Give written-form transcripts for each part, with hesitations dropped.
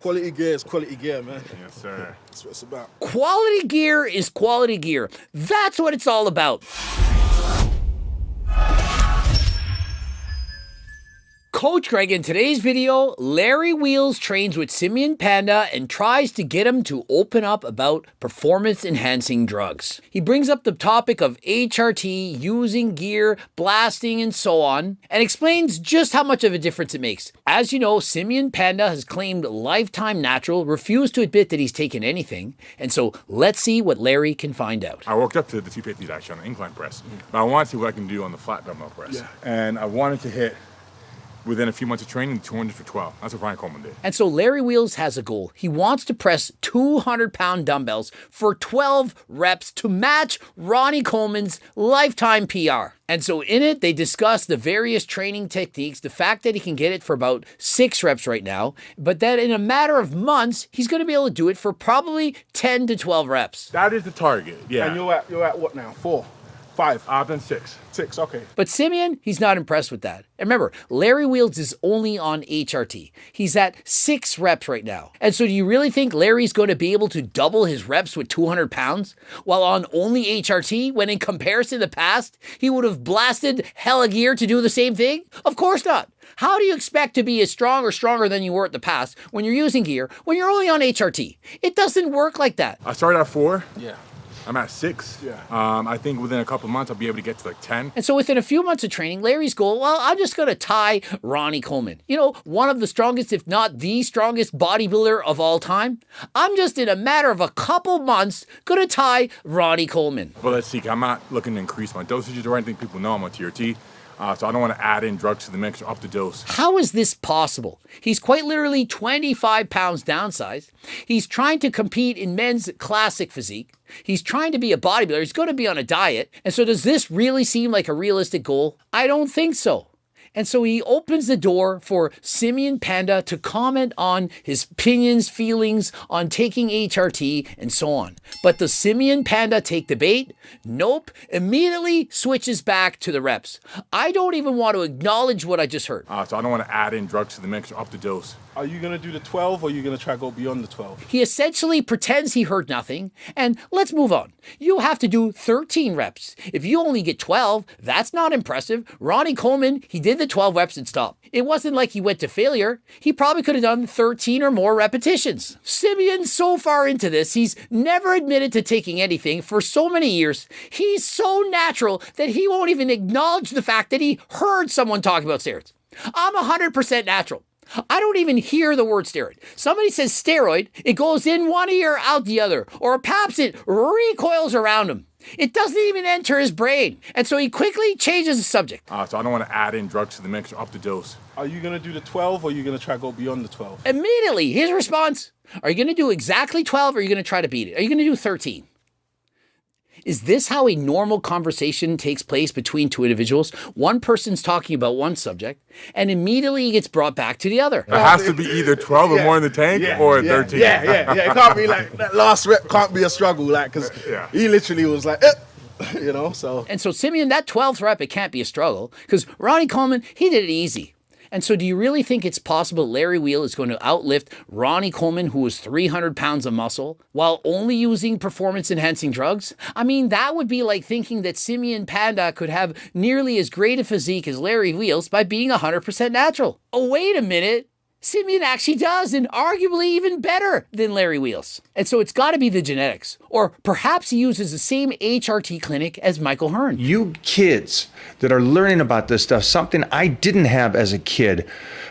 Quality gear is quality gear, man. Yes, sir. That's what it's about. Quality gear is quality gear. That's what it's all about. Coach Greg, in today's video, Larry Wheels trains with Simeon Panda and tries to get him to open up about performance-enhancing drugs. He brings up the topic of HRT, using gear, blasting, and so on, and explains just how much of a difference it makes. As you know, Simeon Panda has claimed lifetime natural, refused to admit that he's taken anything, and so let's see what Larry can find out. I worked up to the 250s actually on the incline press, but I wanted to see what I can do on the flat dumbbell press. Yeah. And I wanted to hit, within a few months of training, 200 for 12. That's what Ryan Coleman did. And so Larry Wheels has a goal. He wants to press 200-pound dumbbells for 12 reps to match Ronnie Coleman's lifetime PR. And so in it, they discuss the various training techniques, the fact that he can get it for about 6 reps right now, but that in a matter of months, he's going to be able to do it for probably 10 to 12 reps. That is the target, yeah. And you're at what now? 4, 5? I've done 6. 6, okay. But Simeon, he's not impressed with that. And remember, Larry Wheels is only on HRT. He's at 6 reps right now. And so do you really think Larry's going to be able to double his reps with 200 pounds while on only HRT, when in comparison to the past, he would have blasted hella gear to do the same thing? Of course not. How do you expect to be as strong or stronger than you were at the past when you're using gear when you're only on HRT? It doesn't work like that. I started at 4. Yeah. I'm at 6. Yeah. I think within a couple of months, I'll be able to get to like 10. And so within a few months of training, Larry's goal, well, I'm just going to tie Ronnie Coleman. You know, one of the strongest, if not the strongest bodybuilder of all time. I'm just in a matter of a couple months going to tie Ronnie Coleman. But let's see, I'm not looking to increase my dosages or anything. People know I'm on TRT. So I don't want to add in drugs to the mix or up the dose. How is this possible? He's quite literally 25 pounds downsized. He's trying to compete in men's classic physique. He's trying to be a bodybuilder. He's going to be on a diet. And so does this really seem like a realistic goal? I don't think so. And so he opens the door for Simeon Panda to comment on his opinions, feelings on taking HRT, and so on. But does Simeon Panda take the bait? Nope. Immediately switches back to the reps. I don't even want to acknowledge what I just heard. So I don't want to add in drugs to the mix or up the dose. Are you going to do the 12 or are you going to try to go beyond the 12? He essentially pretends he heard nothing, and let's move on. You have to do 13 reps. If you only get 12, that's not impressive. Ronnie Coleman, he did the 12 reps and stopped. It wasn't like he went to failure. He probably could have done 13 or more repetitions. Simeon's so far into this, he's never admitted to taking anything for so many years. He's so natural that he won't even acknowledge the fact that he heard someone talk about steroids. I'm 100% natural. I don't even hear the word steroid. Somebody says steroid, it goes in one ear, out the other. Or perhaps it recoils around him. It doesn't even enter his brain. And so he quickly changes the subject. So I don't want to add in drugs to the mix or up the dose. Are you going to do the 12 or are you going to try to go beyond the 12? Immediately, his response, are you going to do exactly 12 or are you going to try to beat it? Are you going to do 13? Is this how a normal conversation takes place between two individuals? One person's talking about one subject, and immediately he gets brought back to the other. It has to be either 12 or more in the tank or 13. Yeah. It can't be like, that last rep can't be a struggle, like, because he literally was like, you know, so. And so, Simeon, that 12th rep, it can't be a struggle, because Ronnie Coleman, he did it easy. And so do you really think it's possible Larry Wheel is going to outlift Ronnie Coleman, who was 300 pounds of muscle, while only using performance-enhancing drugs? I mean, that would be like thinking that Simeon Panda could have nearly as great a physique as Larry Wheels by being 100% natural. Oh, wait a minute. Simeon actually does, and arguably even better than Larry Wheels. And so it's got to be the genetics. Or perhaps he uses the same HRT clinic as Michael Hearn. You kids that are learning about this stuff, something I didn't have as a kid,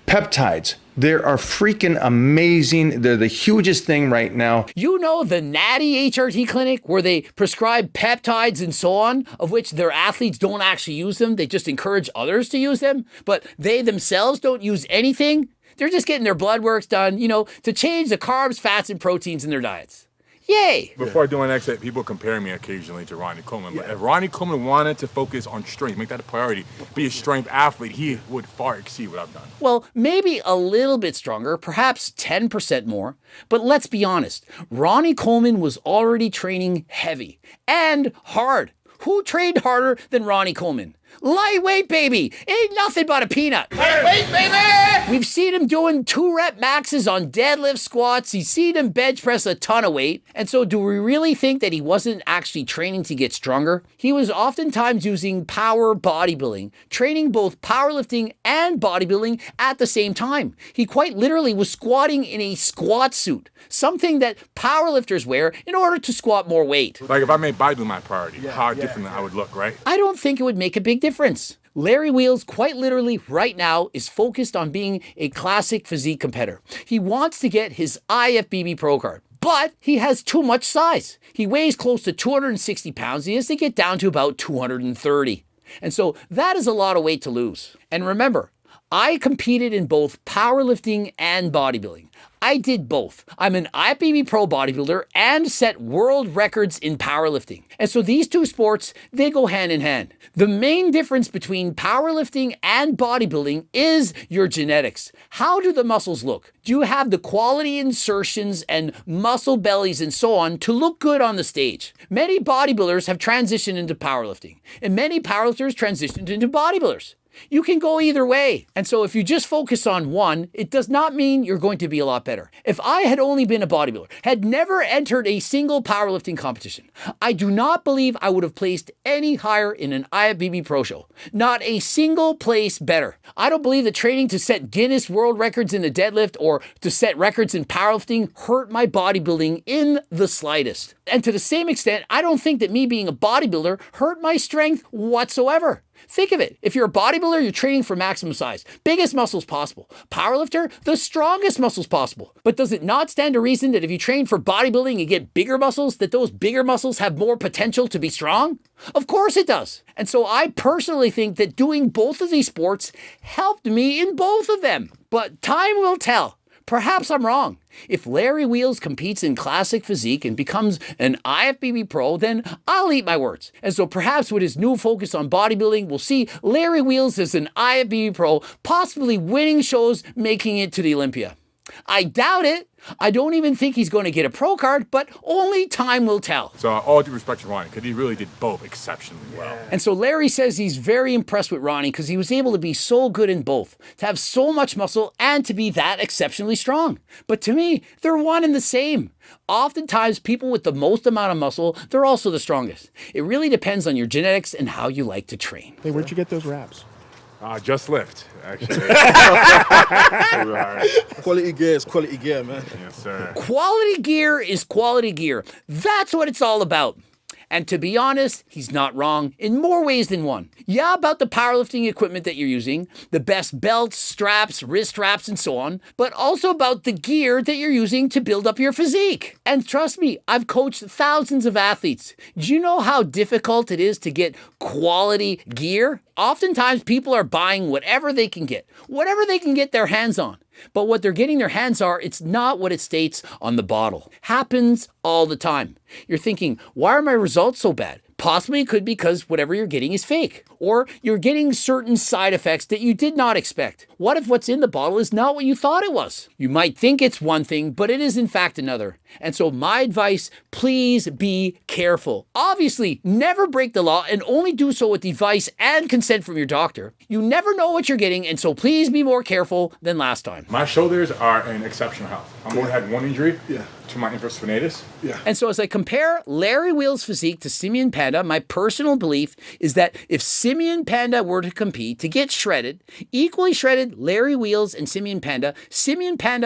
peptides. They are freaking amazing. They're the hugest thing right now. You know the natty HRT clinic where they prescribe peptides and so on, of which their athletes don't actually use them. They just encourage others to use them, but they themselves don't use anything. They're just getting their blood works done, you know, to change the carbs, fats, and proteins in their diets. Yay! Before I do my next set, people compare me occasionally to Ronnie Coleman. But if Ronnie Coleman wanted to focus on strength, make that a priority, be a strength athlete, he would far exceed what I've done. Well, maybe a little bit stronger, perhaps 10% more. But let's be honest, Ronnie Coleman was already training heavy and hard. Who trained harder than Ronnie Coleman? Lightweight, baby. Ain't nothing but a peanut. Wait, baby! We've seen him doing 2-rep maxes on deadlift squats. He's seen him bench press a ton of weight. And so do we really think that he wasn't actually training to get stronger? He was oftentimes using power bodybuilding, training both powerlifting and bodybuilding at the same time. He quite literally was squatting in a squat suit, something that powerlifters wear in order to squat more weight. Like if I made bodybuilding my priority, how different I would look, right? I don't think it would make a big difference. Larry Wheels, quite literally right now, is focused on being a classic physique competitor. He wants to get his IFBB Pro card, but he has too much size. He weighs close to 260 pounds. He has to get down to about 230. And so that is a lot of weight to lose. And remember, I competed in both powerlifting and bodybuilding. I did both. I'm an IFBB Pro bodybuilder and set world records in powerlifting. And so these two sports, they go hand in hand. The main difference between powerlifting and bodybuilding is your genetics. How do the muscles look? Do you have the quality insertions and muscle bellies and so on to look good on the stage? Many bodybuilders have transitioned into powerlifting, and many powerlifters transitioned into bodybuilders. You can go either way. And so if you just focus on one, it does not mean you're going to be a lot better. If I had only been a bodybuilder, had never entered a single powerlifting competition, I do not believe I would have placed any higher in an IFBB Pro show. Not a single place better. I don't believe that training to set Guinness World Records in a deadlift or to set records in powerlifting hurt my bodybuilding in the slightest. And to the same extent, I don't think that me being a bodybuilder hurt my strength whatsoever. Think of it. If you're a bodybuilder, you're training for maximum size, biggest muscles possible. Powerlifter, the strongest muscles possible. But does it not stand to reason that if you train for bodybuilding and get bigger muscles, that those bigger muscles have more potential to be strong? Of course it does. And so I personally think that doing both of these sports helped me in both of them. But time will tell. Perhaps I'm wrong. If Larry Wheels competes in classic physique and becomes an IFBB Pro, then I'll eat my words. And so perhaps with his new focus on bodybuilding, we'll see Larry Wheels as an IFBB Pro, possibly winning shows, making it to the Olympia. I doubt it. I don't even think he's going to get a pro card, but only time will tell. So all due respect to Ronnie, because he really did both exceptionally well. And so Larry says he's very impressed with Ronnie because he was able to be so good in both, to have so much muscle and to be that exceptionally strong. But to me, they're one and the same. Oftentimes, people with the most amount of muscle, they're also the strongest. It really depends on your genetics and how you like to train. Hey, where'd you get those wraps? Just lift, actually. Quality gear is quality gear, man. Yes, sir. Quality gear is quality gear. That's what it's all about. And to be honest, he's not wrong in more ways than one. Yeah, about the powerlifting equipment that you're using, the best belts, straps, wrist straps, and so on, but also about the gear that you're using to build up your physique. And trust me, I've coached thousands of athletes. Do you know how difficult it is to get quality gear? Oftentimes, people are buying whatever they can get their hands on. But what they're getting their hands on, it's not what it states on the bottle. Happens all the time. You're thinking, why are my results so bad? Possibly it could be because whatever you're getting is fake. Or you're getting certain side effects that you did not expect. What if what's in the bottle is not what you thought it was? You might think it's one thing, but it is in fact another. And so my advice, please be careful. Obviously, never break the law and only do so with advice and consent from your doctor. You never know what you're getting, and so please be more careful than last time. My shoulders are in exceptional health. I've only had one injury to my inverse spinatus. And so as I compare Larry Wheels' physique to Simeon Panda, my personal belief is that if Simeon Panda were to compete to get shredded, equally shredded Larry Wheels and Simeon Panda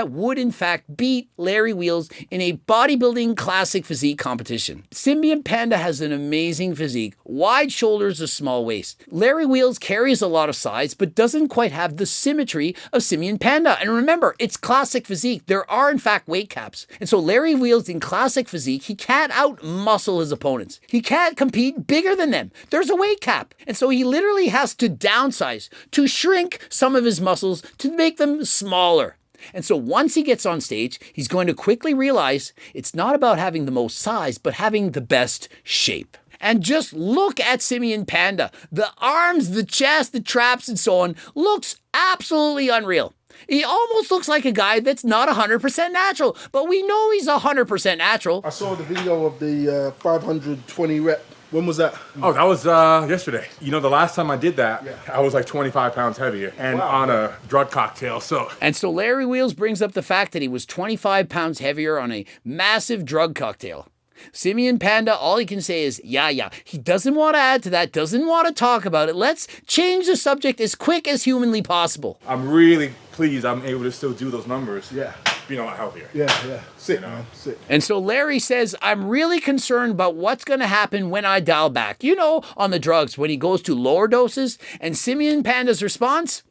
would in fact beat Larry Wheels in a bodybuilding classic physique competition. Simeon Panda has an amazing physique, wide shoulders, a small waist. Larry Wheels carries a lot of size, but doesn't quite have the symmetry of Simeon Panda. And remember, it's classic physique. There are in fact weight caps. And so Larry Wheels in classic physique, he can't out-muscle his opponents. He can't compete bigger than them. There's a weight cap. And so he literally has to downsize, to shrink some of his muscles to make them smaller. And so once he gets on stage, he's going to quickly realize it's not about having the most size, but having the best shape. And just look at Simeon Panda. The arms, the chest, the traps, and so on looks absolutely unreal. He almost looks like a guy that's not 100% natural, but we know he's 100% natural. I saw the video of the 520 rep When was that? Oh, that was yesterday. You know, the last time I did that, I was like 25 pounds heavier and on a drug cocktail. And so Larry Wheels brings up the fact that he was 25 pounds heavier on a massive drug cocktail. Simeon Panda, all he can say is, yeah. He doesn't want to add to that, doesn't want to talk about it. Let's change the subject as quick as humanly possible. I'm really pleased I'm able to still do those numbers. Yeah. Being a lot healthier. Yeah. Sick, man. Sick. And so Larry says, I'm really concerned about what's going to happen when I dial back. You know, on the drugs, when he goes to lower doses. And Simeon Panda's response?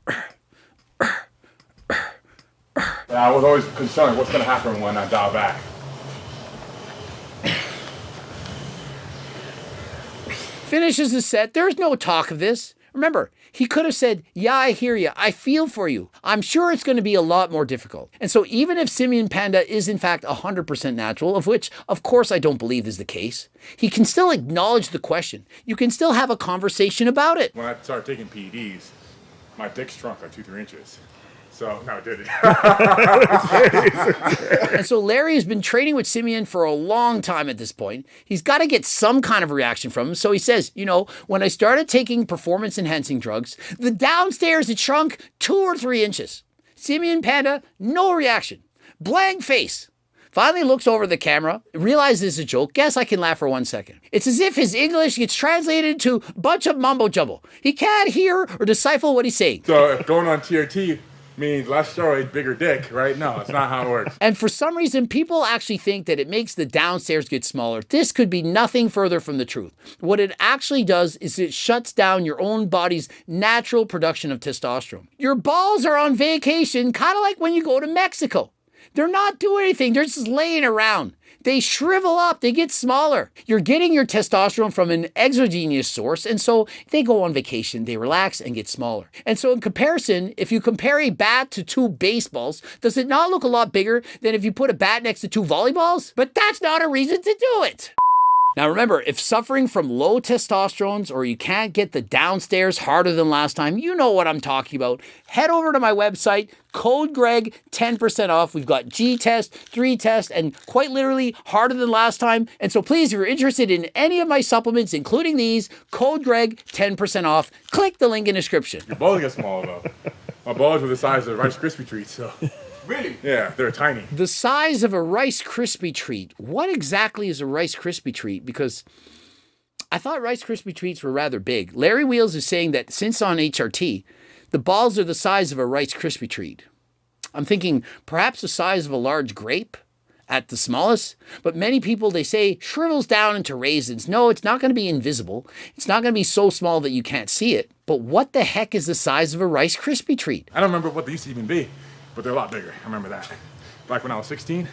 I was always concerned what's going to happen when I dial back. Finishes the set. There's no talk of this. Remember, he could have said, yeah, I hear you. I feel for you. I'm sure it's going to be a lot more difficult. And so even if Simeon Panda is in fact 100% natural, of which, of course, I don't believe is the case, he can still acknowledge the question. You can still have a conversation about it. When I started taking PEDs, my dick shrunk like 2-3 inches. So, no, it didn't. And so Larry has been training with Simeon for a long time at this point. He's got to get some kind of reaction from him. So he says, you know, when I started taking performance-enhancing drugs, the downstairs, it shrunk 2 or 3 inches. Simeon Panda, no reaction. Blank face. Finally looks over the camera, realizes it's a joke. Guess I can laugh for 1 second. It's as if his English gets translated to a bunch of mumbo jumbo. He can't hear or decipher what he's saying. So if going on TRT means less steroid, bigger dick, right? No, it's not how it works. And for some reason, people actually think that it makes the downstairs get smaller. This could be nothing further from the truth. What it actually does is it shuts down your own body's natural production of testosterone. Your balls are on vacation, kind of like when you go to Mexico. They're not doing anything. They're just laying around. They shrivel up. They get smaller. You're getting your testosterone from an exogenous source. And so they go on vacation, they relax and get smaller. And so in comparison, if you compare a bat to 2 baseballs, does it not look a lot bigger than if you put a bat next to 2 volleyballs? But that's not a reason to do it. Now remember, if suffering from low testosterones or you can't get the downstairs harder than last time, you know what I'm talking about. Head over to my website, code Greg, 10% off. We've got G-test, 3-test, and quite literally harder than last time. And so please, if you're interested in any of my supplements, including these, code Greg, 10% off. Click the link in the description. Your balls get small though. My balls were the size of Rice Krispie treats, so. Really? Yeah, they're tiny. The size of a Rice Krispie treat. What exactly is a Rice Krispie treat? Because I thought Rice Krispie treats were rather big. Larry Wheels is saying that since on HRT, the balls are the size of a Rice Krispie treat. I'm thinking perhaps the size of a large grape at the smallest, but many people, they say, shrivels down into raisins. No, it's not going to be invisible. It's not going to be so small that you can't see it. But what the heck is the size of a Rice Krispie treat? I don't remember what they used to even be, but they're a lot bigger. I remember that. Back when I was 16.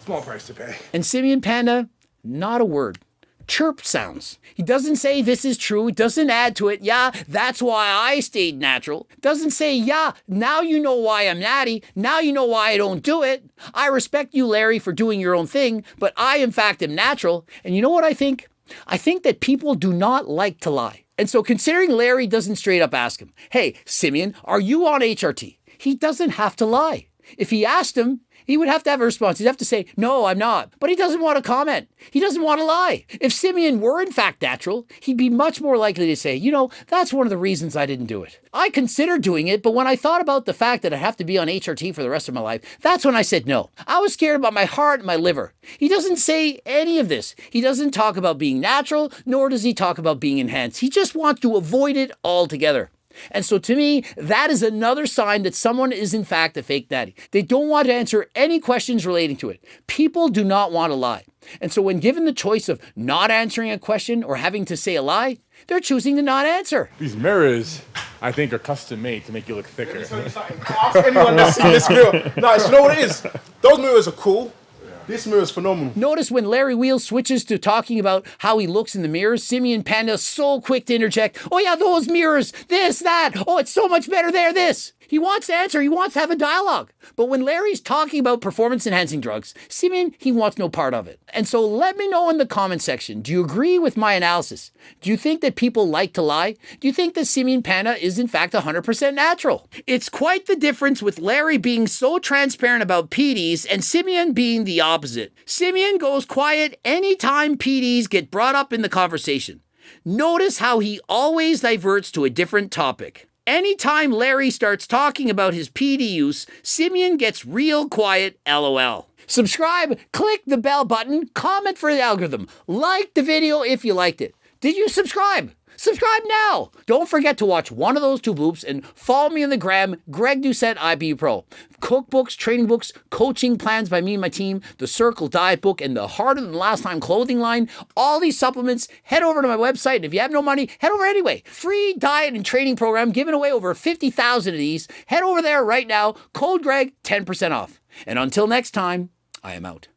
Small price to pay. And Simeon Panda, not a word. Chirp sounds. He doesn't say this is true. He doesn't add to it. Yeah, that's why I stayed natural. Doesn't say, yeah, now you know why I'm natty. Now you know why I don't do it. I respect you, Larry, for doing your own thing, but I, in fact, am natural. And you know what I think? I think that people do not like to lie. And so considering Larry doesn't straight up ask him, hey, Simeon, are you on HRT? He doesn't have to lie. If he asked him, he would have to have a response. He'd have to say, no, I'm not. But he doesn't want to comment. He doesn't want to lie. If Simeon were in fact natural, he'd be much more likely to say, you know, that's one of the reasons I didn't do it. I considered doing it, but when I thought about the fact that I have to be on HRT for the rest of my life, that's when I said no. I was scared about my heart and my liver. He doesn't say any of this. He doesn't talk about being natural, nor does he talk about being enhanced. He just wants to avoid it altogether. And so to me, that is another sign that someone is in fact a fake daddy. They don't want to answer any questions relating to it. People do not want to lie. And so when given the choice of not answering a question or having to say a lie, they're choosing to not answer. These mirrors, I think, are custom made to make you look thicker. Ask anyone that's seen this mirror. No, you know what it is? Those mirrors are cool. This mirror is phenomenal. Notice when Larry Wheels switches to talking about how he looks in the mirror, Simeon Panda is so quick to interject. Oh yeah, those mirrors, this, that. Oh, it's so much better there, this. He wants to answer. He wants to have a dialogue. But when Larry's talking about performance-enhancing drugs, Simeon, he wants no part of it. And so let me know in the comment section, do you agree with my analysis? Do you think that people like to lie? Do you think that Simeon Panda is in fact 100% natural? It's quite the difference with Larry being so transparent about PDs and Simeon being the opposite. opposite. Simeon goes quiet anytime PDs get brought up in the conversation. Notice how he always diverts to a different topic. Anytime Larry starts talking about his PD use, Simeon gets real quiet, LOL. Subscribe, click the bell button, comment for the algorithm, like the video if you liked it. Did you subscribe? Subscribe now! Don't forget to watch one of those 2 bloops and follow me on the gram, Greg Doucette, IBU Pro. Cookbooks, training books, coaching plans by me and my team, the Circle Diet book, and the Harder Than Last Time clothing line. All these supplements, head over to my website, and if you have no money, head over anyway. Free diet and training program, giving away over 50,000 of these. Head over there right now, code Greg, 10% off. And until next time, I am out.